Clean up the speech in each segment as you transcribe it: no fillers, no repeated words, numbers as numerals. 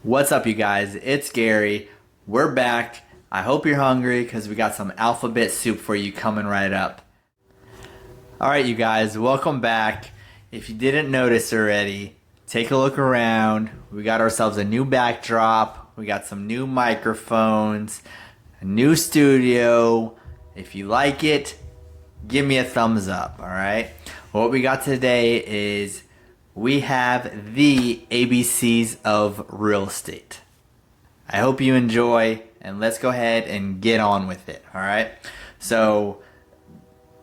What's up, you guys? It's Gary. We're back. I hope you're hungry because we got some alphabet soup for you coming right up. All right, you guys, welcome back. If you didn't notice already, take a look around. We got ourselves a new backdrop. We got some new microphones, a new studio. If you like it, give me a thumbs up, all right? What we got today is we have the ABCs of real estate. I hope you enjoy, and let's go ahead and get on with it, all right? So,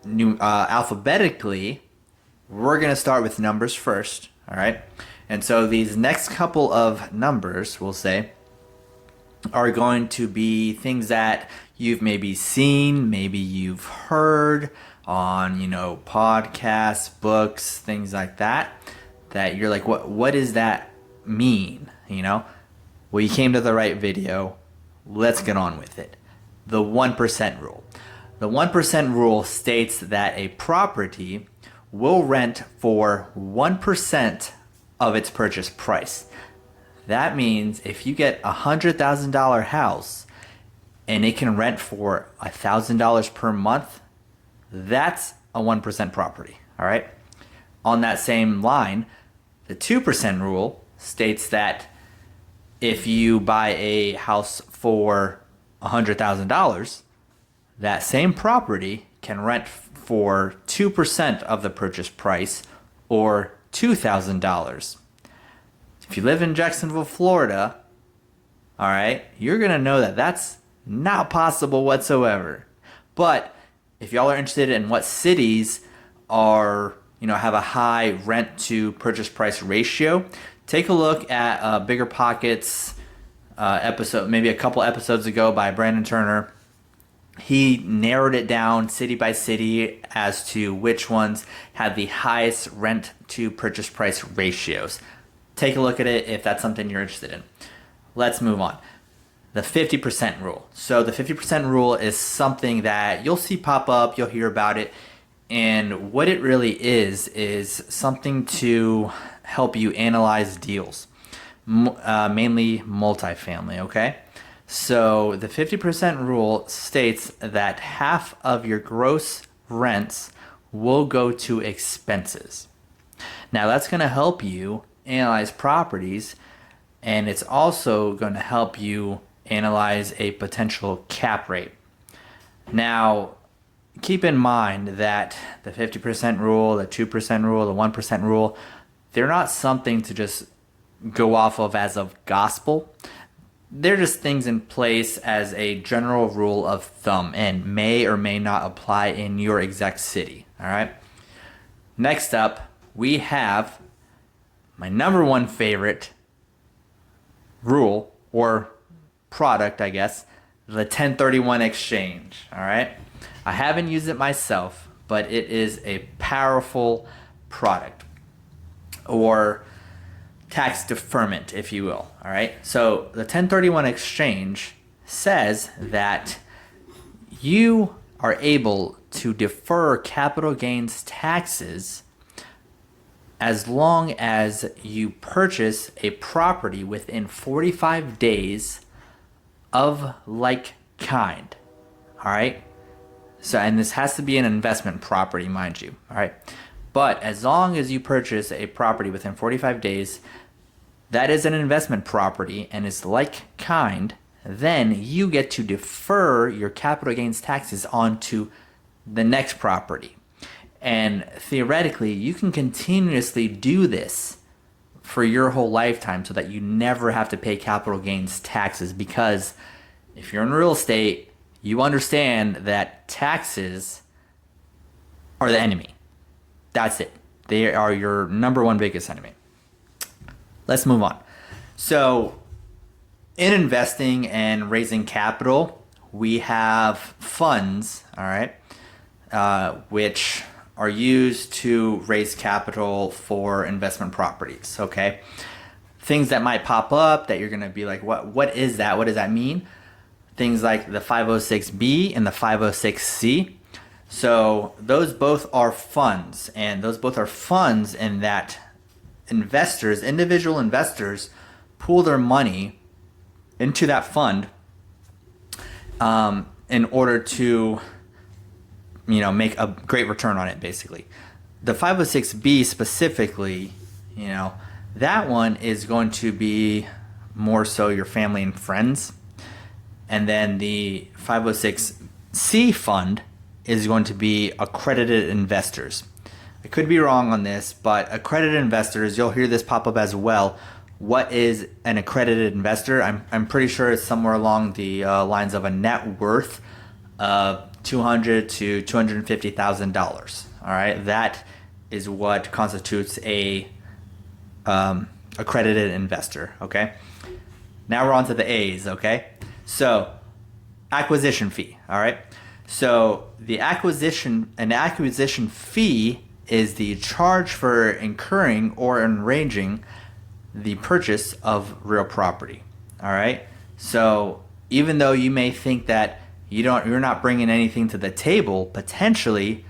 alphabetically, we're going to start with numbers first, all right? And so these next couple of numbers, we'll say, are going to be things that you've maybe seen, maybe you've heard on, podcasts, books, things like that, that you're like, what does that mean? Well, you came to the right video. Let's get on with it. The 1% rule. The 1% rule states that a property will rent for 1% of its purchase price. That means if you get a $100,000 house and it can rent for $1,000 per month, that's a 1% property, all right? On that same line, the 2% rule states that if you buy a house for $100,000, that same property can rent for 2% of the purchase price, or $2,000. If you live in Jacksonville, Florida, all right, you're going to know that that's not possible whatsoever. But if y'all are interested in what cities are, have a high rent to purchase price ratio, take a look at Bigger Pockets episode, maybe a couple episodes ago by Brandon Turner. He narrowed it down city by city as to which ones had the highest rent to purchase price ratios. Take a look at it if that's something you're interested in. Let's move on. The 50% rule. So the 50% rule is something that you'll see pop up, you'll hear about it, and what it really is something to help you analyze deals, mainly multifamily, okay? So the 50% rule states that half of your gross rents will go to expenses. Now that's going to help you analyze properties, and it's also going to help you analyze a potential cap rate. Now, keep in mind that the 50% rule, the 2% rule, the 1% rule, they're not something to just go off of as of gospel. They're just things in place as a general rule of thumb and may or may not apply in your exact city, all right? Next up, we have my number one favorite rule, or product, I guess, the 1031 exchange, all right? I haven't used it myself, but it is a powerful product, or tax deferment, if you will, all right? So the 1031 exchange says that you are able to defer capital gains taxes as long as you purchase a property within 45 days of like kind, all right? So, and this has to be an investment property, mind you, all right? But as long as you purchase a property within 45 days, that is an investment property and is like kind, then you get to defer your capital gains taxes onto the next property. And theoretically, you can continuously do this for your whole lifetime so that you never have to pay capital gains taxes, because if you're in real estate, you understand that taxes are the enemy. That's it. They are your number one biggest enemy. Let's move on. So, in investing and raising capital, we have funds, all right, which are used to raise capital for investment properties, okay? Things that might pop up that you're gonna be like, what is that? What does that mean? Things like the 506B and the 506C. So those both are funds, and those both are funds in that investors, individual investors, pool their money into that fund in order to, make a great return on it, basically. The 506B specifically, that one is going to be more so your family and friends. And then the 506C fund is going to be accredited investors. I could be wrong on this, but accredited investors, you'll hear this pop up as well. What is an accredited investor? I'm pretty sure it's somewhere along the lines of a net worth of $200,000 to $250,000. All right, that is what constitutes a accredited investor. Okay, now we're on to the A's. Okay, so acquisition fee. All right, so an acquisition fee is the charge for incurring or arranging the purchase of real property. All right. So even though you may think that you're not bringing anything to the table, potentially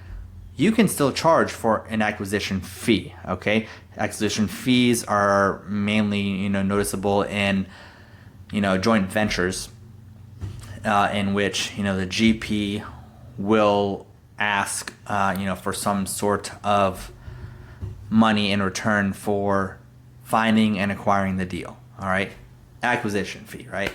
you can still charge for an acquisition fee. Okay. Acquisition fees are mainly, noticeable in, joint ventures, in which, the GP will ask, for some sort of money in return for finding and acquiring the deal. All right, acquisition fee, right?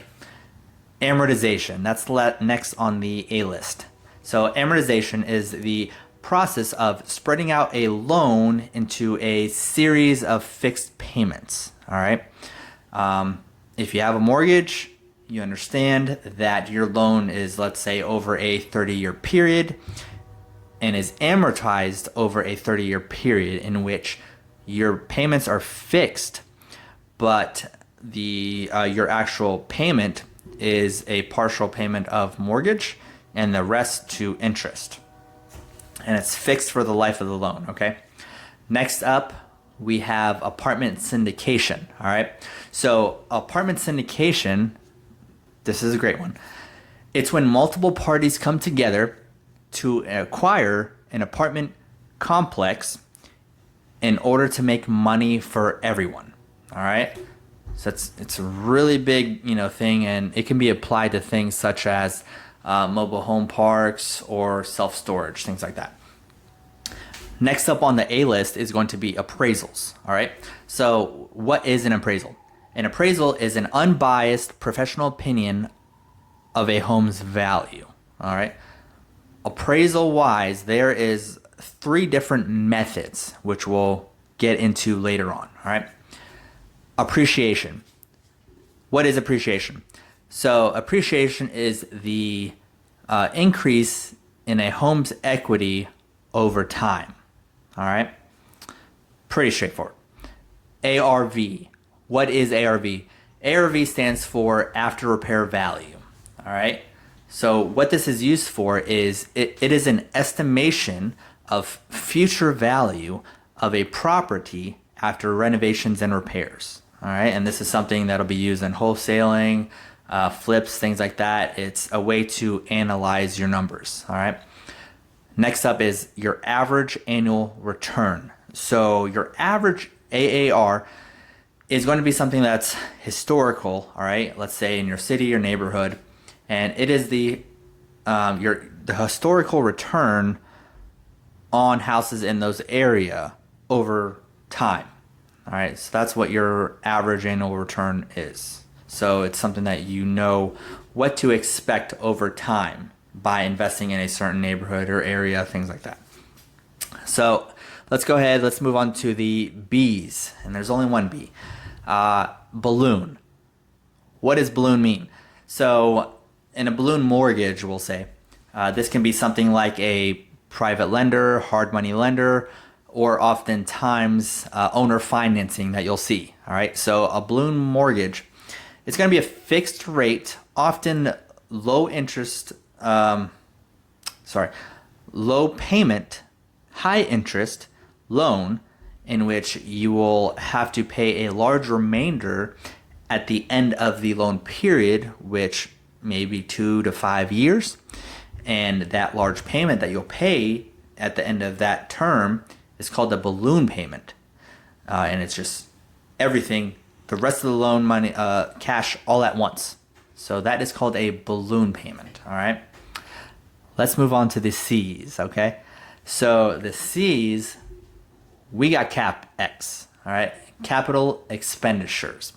Amortization, that's next on the A list. So amortization is the process of spreading out a loan into a series of fixed payments. All right, if you have a mortgage, you understand that your loan is, let's say, over a 30-year period and is amortized over a 30-year period, in which your payments are fixed, but your actual payment is a partial payment of mortgage and the rest to interest. And it's fixed for the life of the loan, okay? Next up, we have apartment syndication, all right? So apartment syndication, this is a great one. It's when multiple parties come together to acquire an apartment complex in order to make money for everyone. All right. So it's a really big, thing, and it can be applied to things such as mobile home parks or self-storage, things like that. Next up on the A list is going to be appraisals. All right. So what is an appraisal? An appraisal is an unbiased professional opinion of a home's value. All right. Appraisal wise, there is 3 different methods, which we'll get into later on. All right. Appreciation. What is appreciation? So appreciation is the increase in a home's equity over time. All right. Pretty straightforward. ARV. What is ARV? ARV stands for after repair value. All right. So what this is used for is it is an estimation of future value of a property after renovations and repairs. All right, and this is something that'll be used in wholesaling, flips, things like that. It's a way to analyze your numbers. All right. Next up is your average annual return. So your average AAR is going to be something that's historical. All right, let's say in your city or neighborhood, and it is the historical return on houses in those area over time. All right, so that's what your average annual return is. So it's something that you know what to expect over time by investing in a certain neighborhood or area, things like that. So let's go ahead, let's move on to the B's, and there's only one B. Balloon. What does balloon mean? So in a balloon mortgage, we'll say, this can be something like a private lender, hard money lender, or oftentimes owner financing that you'll see. All right, so a balloon mortgage, it's going to be a fixed rate, often low interest, low payment, high interest loan, in which you will have to pay a large remainder at the end of the loan period, which may be 2 to 5 years. And that large payment that you'll pay at the end of that term is called the balloon payment. And it's just everything, the rest of the loan money, cash all at once. So that is called a balloon payment. All right. Let's move on to the C's. Okay. So the C's, we got CapEx. All right. Capital expenditures.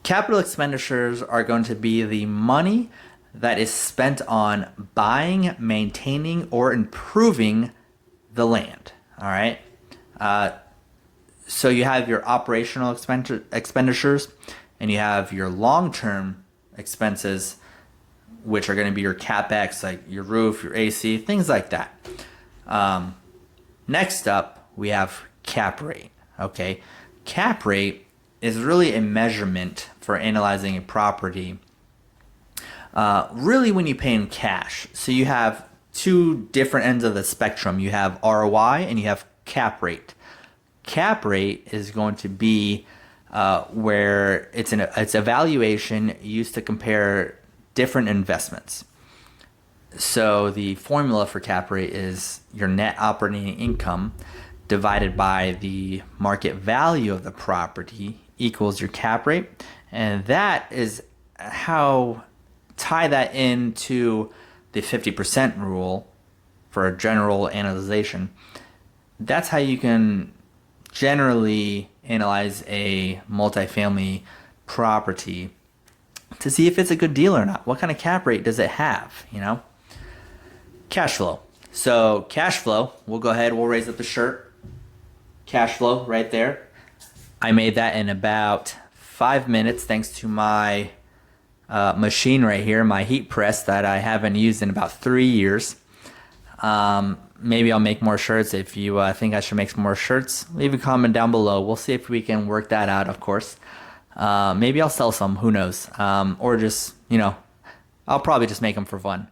Capital expenditures are going to be the money that is spent on buying, maintaining, or improving the land. All right. So you have your operational expenditures, and you have your long-term expenses, which are going to be your CapEx, like your roof, your AC, things like that. Next up, we have cap rate. Okay, cap rate is really a measurement for analyzing a property. Really, when you pay in cash, so you have two different ends of the spectrum. You have ROI and you have cap rate. Cap rate is going to be where it's a valuation used to compare different investments. So the formula for cap rate is your net operating income divided by the market value of the property equals your cap rate. And that is how tie that into the 50% rule for a general analyzation. That's how you can generally analyze a multifamily property to see if it's a good deal or not. What kind of cap rate does it have, you know? Cash flow. So cash flow, we'll go ahead, we'll raise up the shirt. Cash flow right there. I made that in about 5 minutes thanks to my machine right here, my heat press that I haven't used in about 3 years. Maybe I'll make more shirts. If you think I should make some more shirts, leave a comment down below. We'll see if we can work that out, of course. Maybe I'll sell some, who knows? Or just, I'll probably just make them for fun.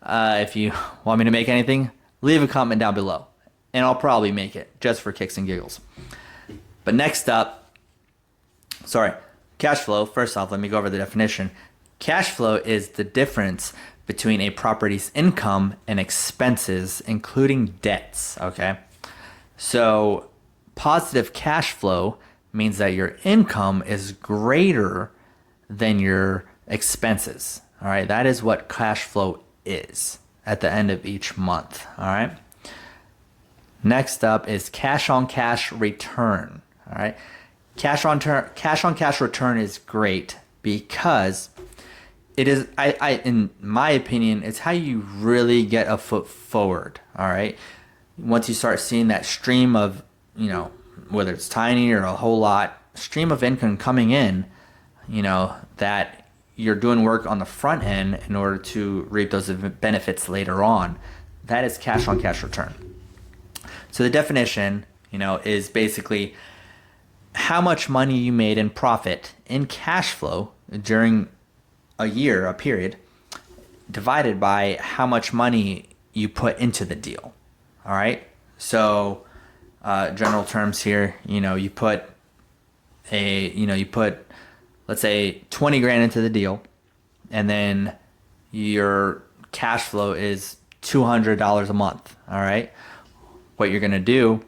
If you want me to make anything, leave a comment down below. And I'll probably make it just for kicks and giggles. But next up, cash flow. First off, let me go over the definition. Cash flow is the difference between a property's income and expenses, including debts, okay? So positive cash flow means that your income is greater than your expenses, all right? That is what cash flow is at the end of each month, all right? Next up is cash on cash return, all right? Cash on cash return is great because it is, in my opinion, it's how you really get a foot forward, all right? Once you start seeing that stream of, whether it's tiny or a whole lot, stream of income coming in, that you're doing work on the front end in order to reap those benefits later on. That is cash on cash return. So the definition, is basically how much money you made in profit in cash flow during a year, a period, divided by how much money you put into the deal. All right. So, general terms here, you put let's say 20 grand into the deal, and then your cash flow is $200 a month. All right. What you're going to do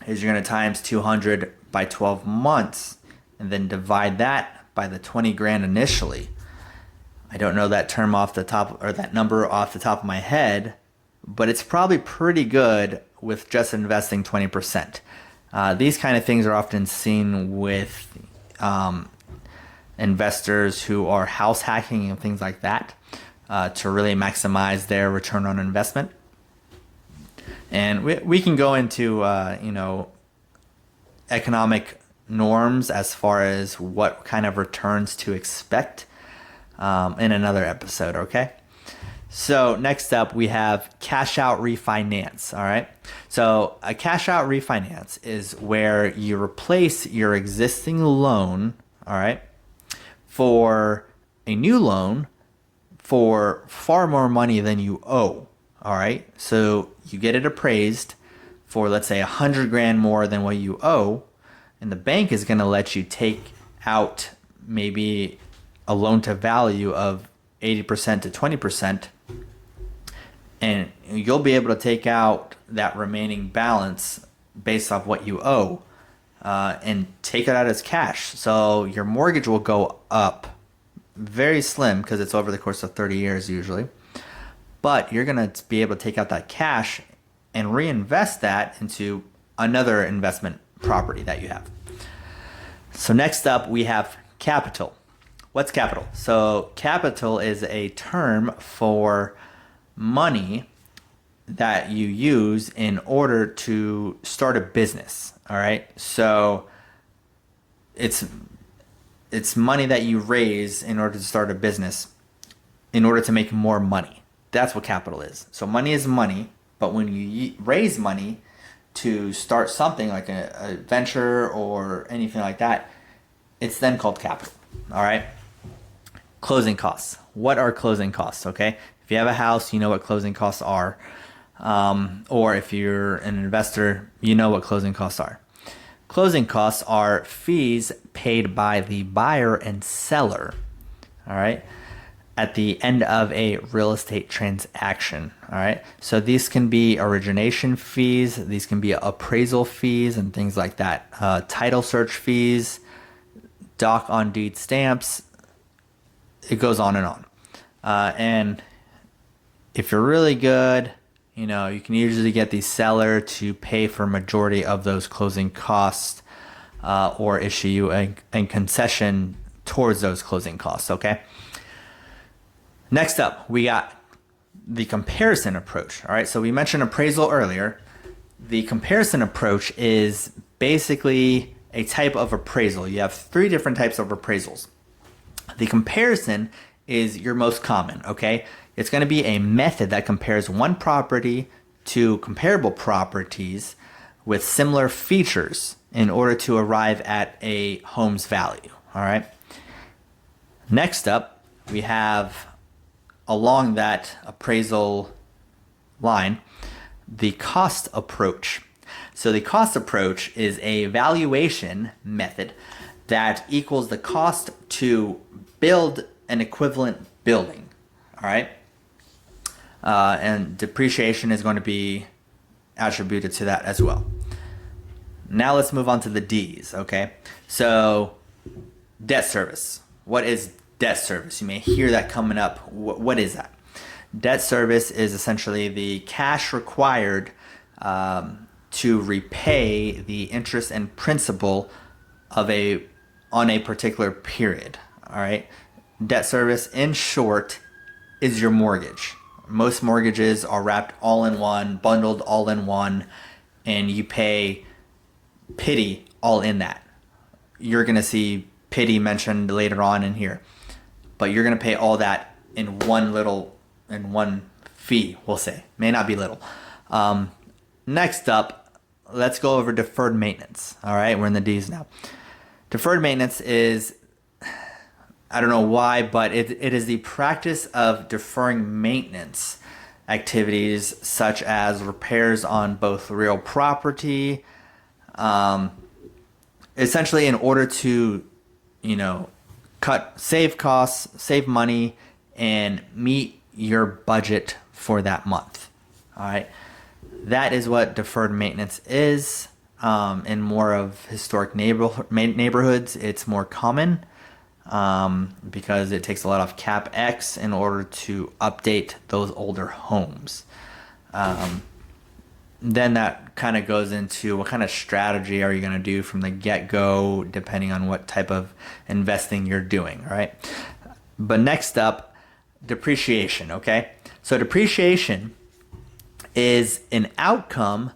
is you're going to times 200 by 12 months and then divide that by the 20 grand initially. I don't know that term off the top, or that number off the top of my head, but it's probably pretty good with just investing 20%. These kind of things are often seen with investors who are house hacking and things like that to really maximize their return on investment. And we can go into, economic norms as far as what kind of returns to expect in another episode, okay? So next up, we have cash out refinance, all right? So a cash out refinance is where you replace your existing loan, all right, for a new loan for far more money than you owe, all right? So you get it appraised for, let's say, 100 grand more than what you owe, and the bank is going to let you take out maybe a loan to value of 80% to 20%, and you'll be able to take out that remaining balance based off what you owe. and take it out as cash. So your mortgage will go up very slim because it's over the course of 30 years usually. But you're going to be able to take out that cash and reinvest that into another investment property that you have. So next up, we have capital. What's capital? So capital is a term for money that you use in order to start a business. All right. So it's money that you raise in order to start a business in order to make more money. That's what capital is. So money is money, but when you raise money to start something like a venture or anything like that, it's then called capital. All right. Closing costs. What are closing costs? Okay. If you have a house, you know what closing costs are. Or if you're an investor, you know what closing costs are. Closing costs are fees paid by the buyer and seller, all right, at the end of a real estate transaction, all right? So these can be origination fees, these can be appraisal fees and things like that, title search fees, doc on deed stamps, it goes on and on. And if you're really good, you know, you can usually get the seller to pay for majority of those closing costs or issue you a concession towards those closing costs, okay? Next up, we got the comparison approach, all right? So we mentioned appraisal earlier. The comparison approach is basically a type of appraisal. You have 3 different types of appraisals. The comparison is your most common, okay? It's going to be a method that compares one property to comparable properties with similar features in order to arrive at a home's value, all right? Next up, we have along that appraisal line, the cost approach. So the cost approach is a valuation method that equals the cost to build an equivalent building, all right? And depreciation is going to be attributed to that as well. Now let's move on to the D's, okay? So debt service. What is debt service? You may hear that coming up. What is that? Debt service is essentially the cash required to repay the interest and principal on a particular period, all right? Debt service, in short, is your mortgage. Most mortgages are wrapped all in one, bundled all in one, and you pay PITI all in that. You're going to see PITI mentioned later on in here, but you're going to pay all that in one fee, we'll say. May not be little. Next up, let's go over deferred maintenance. All right, we're in the D's now. Deferred maintenance is, I don't know why, but it is the practice of deferring maintenance activities such as repairs on both real property, essentially in order to, save costs, save money, and meet your budget for that month. All right. That is what deferred maintenance is. In more of historic neighborhoods, it's more common. Because it takes a lot of CapEx in order to update those older homes. Then that kind of goes into what kind of strategy are you going to do from the get-go, depending on what type of investing you're doing, right? But next up, depreciation, okay? So depreciation is an outcome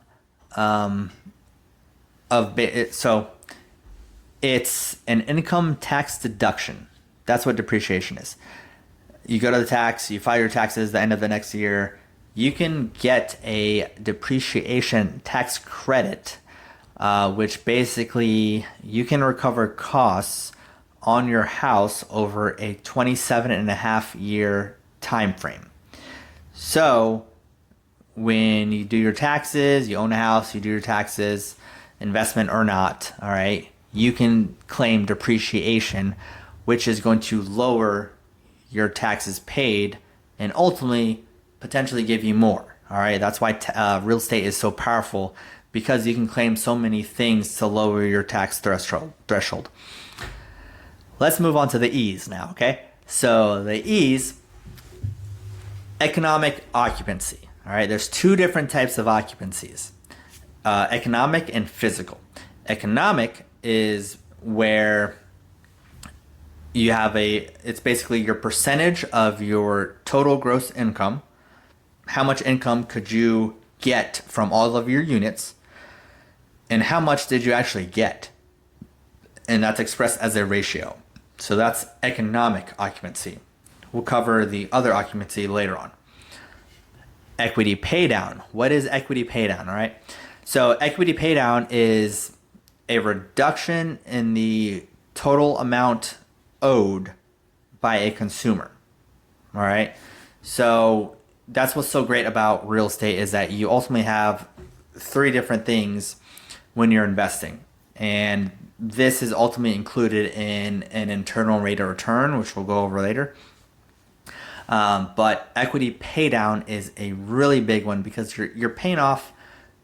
it's an income tax deduction. That's what depreciation is. You go to the tax, you file your taxes the end of the next year. You can get a depreciation tax credit, which basically you can recover costs on your house over a 27.5-year time frame. So when you do your taxes, you own a house, you do your taxes, investment or not, all right, you can claim depreciation, which is going to lower your taxes paid and ultimately potentially give you more. All right, that's why real estate is so powerful, because you can claim so many things to lower your tax threshold. Let's move on to the E's now, okay? So the E's, economic occupancy. All right, there's two different types of occupancies, economic and physical. Economic is where you have it's basically your percentage of your total gross income. How much income could you get from all of your units, and how much did you actually get? And that's expressed as a ratio. So that's economic occupancy. We'll cover the other occupancy later on. Equity paydown. What is equity paydown? All right. So equity paydown is a reduction in the total amount owed by a consumer. All right. So that's what's so great about real estate, is that you ultimately have three different things when you're investing. And this is ultimately included in an internal rate of return, which we'll go over later. But equity paydown is a really big one, because you're paying off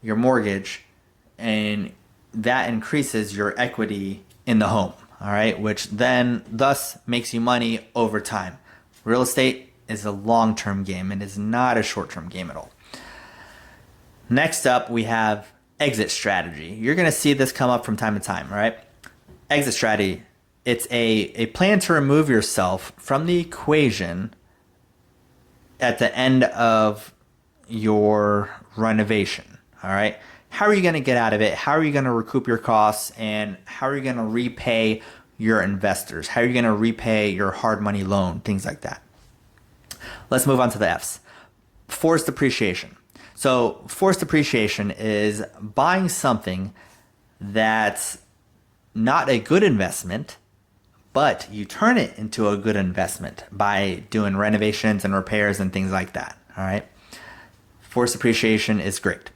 your mortgage, and that increases your equity in the home. All right, which then thus makes you money over time. Real estate is a long-term game. It is not a short-term game at all. Next up, we have exit strategy. You're going to see this come up from time to time, right? Exit strategy. It's a plan to remove yourself from the equation at the end of your renovation, all right? How are you going to get out of it? How are you going to recoup your costs? And how are you going to repay your investors? How are you going to repay your hard money loan? Things like that. Let's move on to the F's. Forced depreciation. So forced depreciation is buying something that's not a good investment, but you turn it into a good investment by doing renovations and repairs and things like that. All right. Forced depreciation is great.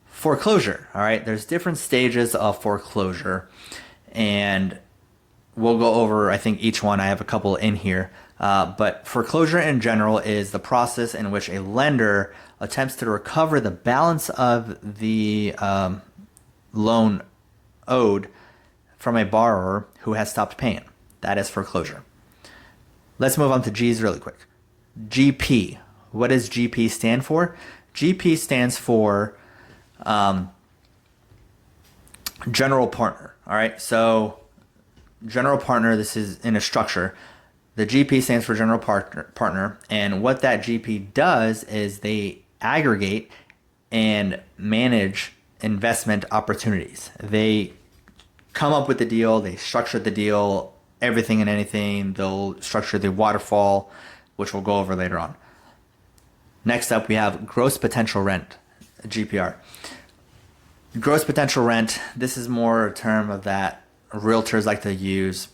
Foreclosure. All right. There's different stages of foreclosure, and we'll go over, I think, each one. I have a couple in here. But foreclosure in general is the process in which a lender attempts to recover the balance of the loan owed from a borrower who has stopped paying. That is foreclosure. Let's move on to G's really quick. GP. What does GP stand for? GP stands for general partner. All right. So general partner, this is in a structure. The GP stands for general partner. And what that GP does is they aggregate and manage investment opportunities. They come up with the deal. They structure the deal, everything and anything. They'll structure the waterfall, which we'll go over later on. Next up, we have gross potential rent, GPR. Gross potential rent, this is more a term of that realtors like to use.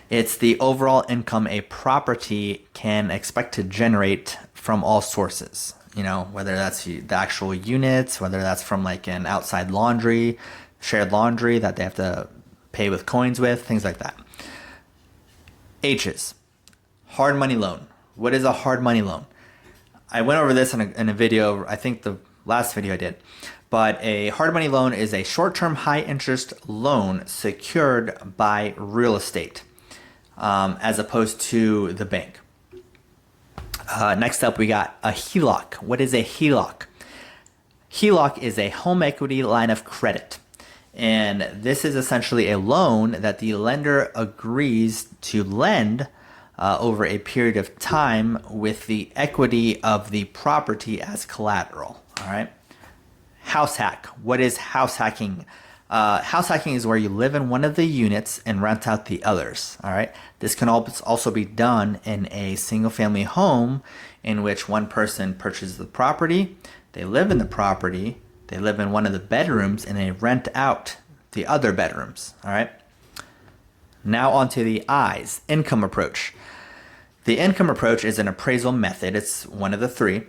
It's the overall income a property can expect to generate from all sources. You know, whether that's the actual units, whether that's from like an outside laundry, shared laundry that they have to pay with coins with, things like that. H's, hard money loan. What is a hard money loan? I went over this in a video, I think the last video I did. But a hard money loan is a short-term high-interest loan secured by real estate, as opposed to the bank. Next up, we got a HELOC. What is a HELOC? HELOC is a home equity line of credit. And this is essentially a loan that the lender agrees to lend over a period of time with the equity of the property as collateral. All right. House hack. What is house hacking? House hacking is where you live in one of the units and rent out the others. All right. This can also be done in a single family home in which one person purchases the property, they live in the property, they live in one of the bedrooms, and they rent out the other bedrooms. All right. Now on to the I's, income approach. The income approach is an appraisal method. It's one of the three.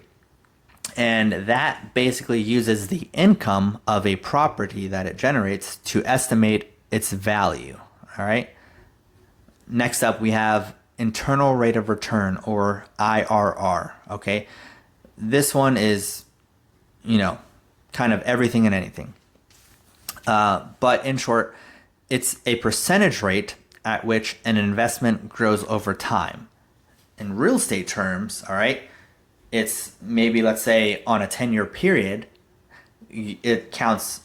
And that basically uses the income of a property that it generates to estimate its value. All right. Next up, we have internal rate of return, or IRR. Okay. This one is, kind of everything and anything. But in short, it's a percentage rate at which an investment grows over time. In real estate terms, all right, it's maybe, let's say, on a 10-year period, it counts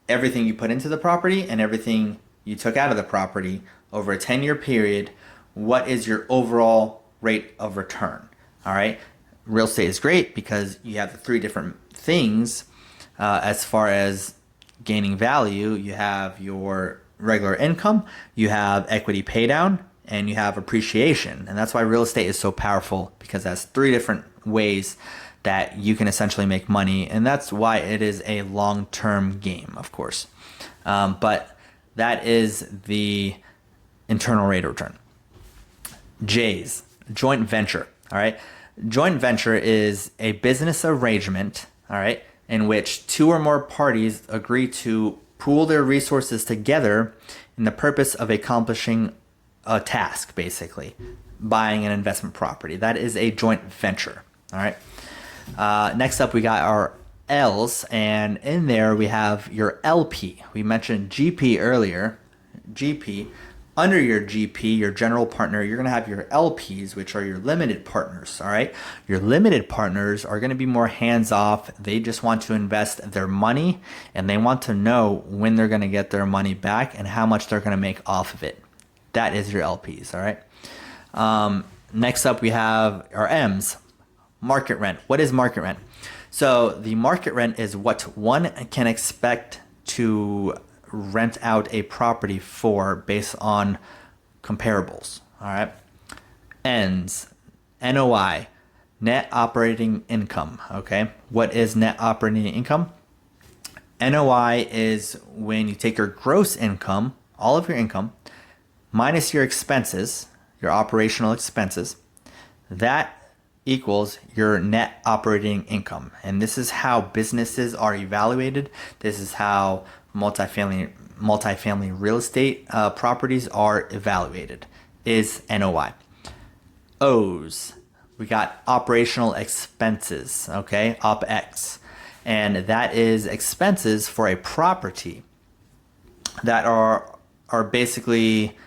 everything you put into the property and everything you took out of the property over a 10-year period. What is your overall rate of return? All right. Real estate is great because you have the three different things as far as gaining value. You have your regular income, you have equity pay down, and you have appreciation. And that's why real estate is so powerful, because that's three different ways that you can essentially make money. And that's why it is a long-term game, of course. But that is the internal rate of return. J's, joint venture. All right. Joint venture is a business arrangement, all right, in which two or more parties agree to pool their resources together in the purpose of accomplishing a task, basically buying an investment property. That is a joint venture. All right. Next up, we got our L's, and in there we have your LP. We mentioned GP earlier. GP. Under your GP, your general partner, you're going to have your LPs, which are your limited partners, all right? Your limited partners are going to be more hands-off. They just want to invest their money, and they want to know when they're going to get their money back and how much they're going to make off of it. That is your LPs, all right? Next up, we have our M's, market rent. What is market rent? So the market rent is what one can expect to rent out a property for based on comparables. All right. N's, NOI, net operating income. Okay. What is net operating income? NOI is when you take your gross income, all of your income, minus your expenses, your operational expenses. That equals your net operating income. And this is how businesses are evaluated. This is how multifamily real estate properties are evaluated, is NOI. O's, we got operational expenses, okay, OpEx. And that is expenses for a property that are basically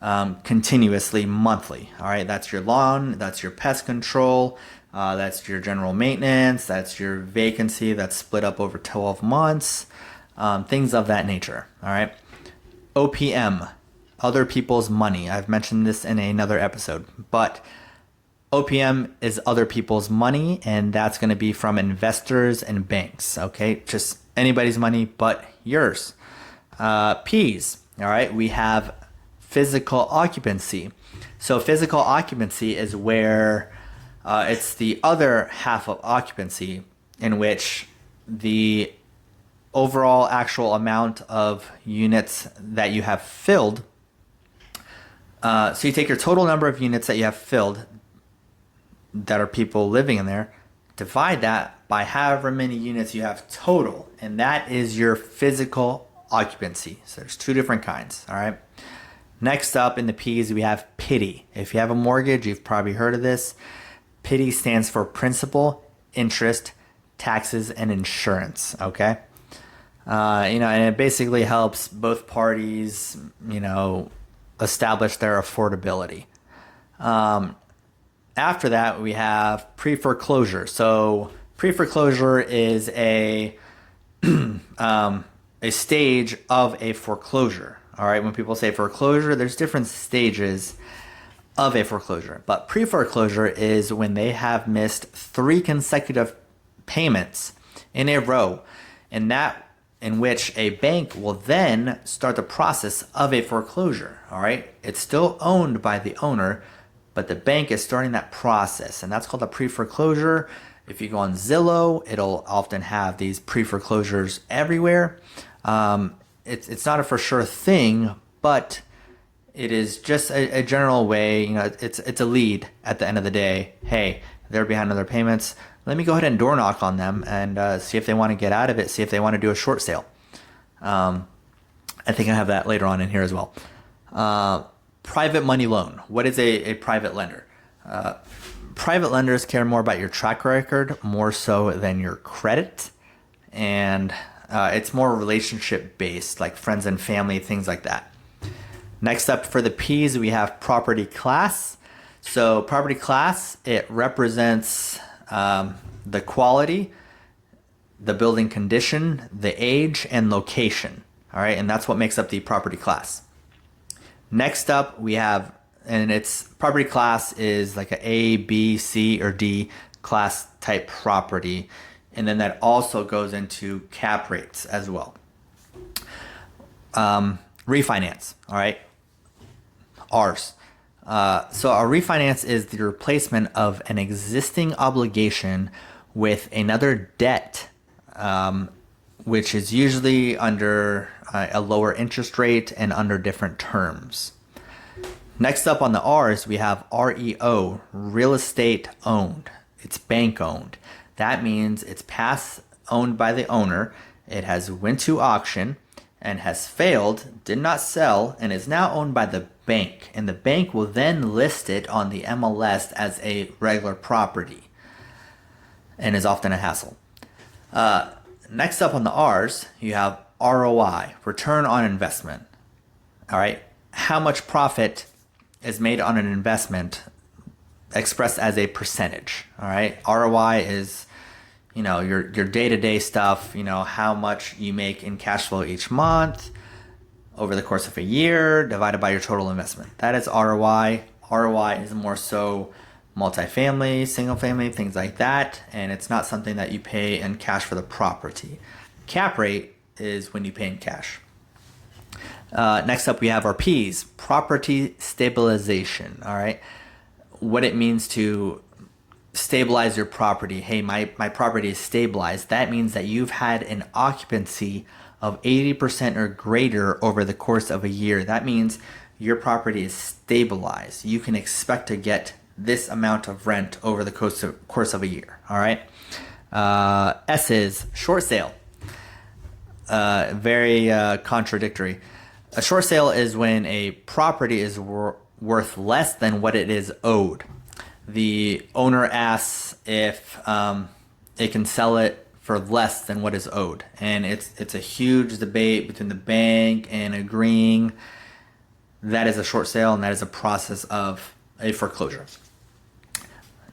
continuously monthly. All right, that's your lawn, that's your pest control, that's your general maintenance, that's your vacancy that's split up over 12 months. Things of that nature. All right. OPM, other people's money. I've mentioned this in another episode, but OPM is other people's money, and that's going to be from investors and banks. Okay. Just anybody's money but yours. P's. All right. We have physical occupancy. So physical occupancy is where it's the other half of occupancy, in which the overall actual amount of units that you have filled. So you take your total number of units that you have filled that are people living in there, divide that by however many units you have total, and that is your physical occupancy. So there's two different kinds, all right? Next up in the P's, we have PITI. If you have a mortgage, you've probably heard of this. PITI stands for principal, interest, taxes, and insurance, okay? And it basically helps both parties, establish their affordability. After that, we have pre-foreclosure. So pre-foreclosure is a stage of a foreclosure. All right, when people say foreclosure, there's different stages of a foreclosure. But pre-foreclosure is when they have missed 3 consecutive payments in a row, and that in which a bank will then start the process of a foreclosure. All right, it's still owned by the owner, but the bank is starting that process, and that's called a pre-foreclosure. If you go on Zillow, it'll often have these pre-foreclosures everywhere. It's not a for sure thing, but it is just a general way. It's a lead at the end of the day. Hey, they're behind on their payments. Let me go ahead and door knock on them and see if they want to get out of it. See if they want to do a short sale. I think I have that later on in here as well. Private money loan. What is a private lender? Private lenders care more about your track record more so than your credit. and it's more relationship based, like friends and family, things like that. Next up for the P's, we have property class. So property class, it represents the quality, the building condition, the age, and location. All right, and that's what makes up the property class. Next up, we have, and its property class is like a A, B, C, or D class type property. And then that also goes into cap rates as well. Refinance, all right? R's. So a refinance is the replacement of an existing obligation with another debt, which is usually under a lower interest rate and under different terms. Next up on the R's, we have REO, real estate owned. It's bank owned. That means it's past owned by the owner. It has went to auction and has failed, did not sell, and is now owned by the bank. And the bank will then list it on the MLS as a regular property and is often a hassle. Next up on the R's, you have ROI, return on investment. All right, how much profit is made on an investment expressed as a percentage. All right, ROI is, your day-to-day stuff, how much you make in cash flow each month over the course of a year divided by your total investment. That is ROI. ROI is more so multifamily, single family, things like that, and it's not something that you pay in cash for the property. Cap rate is when you pay in cash. Next up, we have our P's, property stabilization. All right, what it means to stabilize your property. Hey, my property is stabilized. That means that you've had an occupancy of 80% or greater over the course of a year. That means your property is stabilized. You can expect to get this amount of rent over the course of a year. All right. S is short sale. Very contradictory. A short sale is when a property is worth less than what it is owed. The owner asks if it can sell it for less than what is owed. And it's a huge debate between the bank and agreeing. That is a short sale, and that is a process of a foreclosure.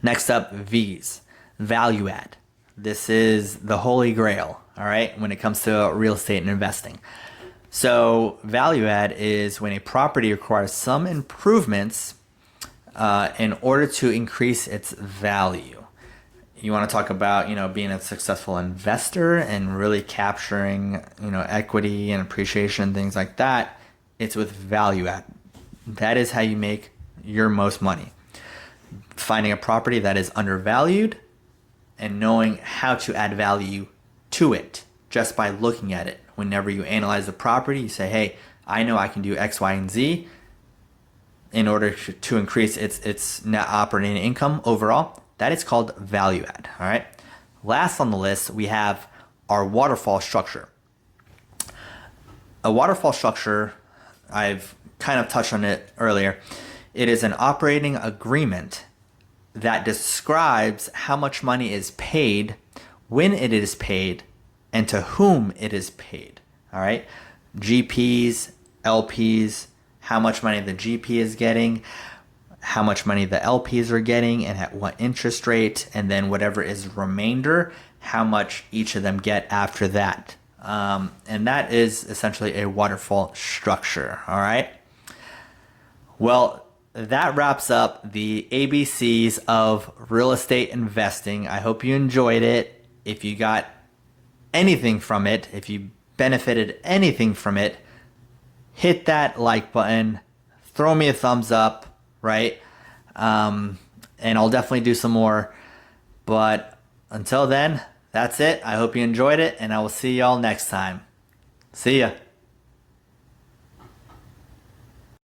Next up, V's, value add. This is the holy grail, all right, when it comes to real estate and investing. So value add is when a property requires some improvements in order to increase its value. You want to talk about, being a successful investor and really capturing, equity and appreciation, things like that. It's with value add. That is how you make your most money. Finding a property that is undervalued and knowing how to add value to it just by looking at it. Whenever you analyze the property, you say, hey, I know I can do X, Y, and Z in order to increase its net operating income overall. That is called value add. All right. Last on the list, we have our waterfall structure. A waterfall structure, I've kind of touched on it earlier. It is an operating agreement that describes how much money is paid, when it is paid, and to whom it is paid. All right. GPs, LPs, how much money the GP is getting, how much money the LPs are getting, and at what interest rate, and then whatever is remainder, how much each of them get after that. And that is essentially a waterfall structure. All right. Well, that wraps up the ABCs of real estate investing. I hope you enjoyed it. If you got anything from it, if you benefited anything from it, hit that like button, throw me a thumbs up, right? And I'll definitely do some more. But until then, that's it. I hope you enjoyed it, and I will see y'all next time. See ya.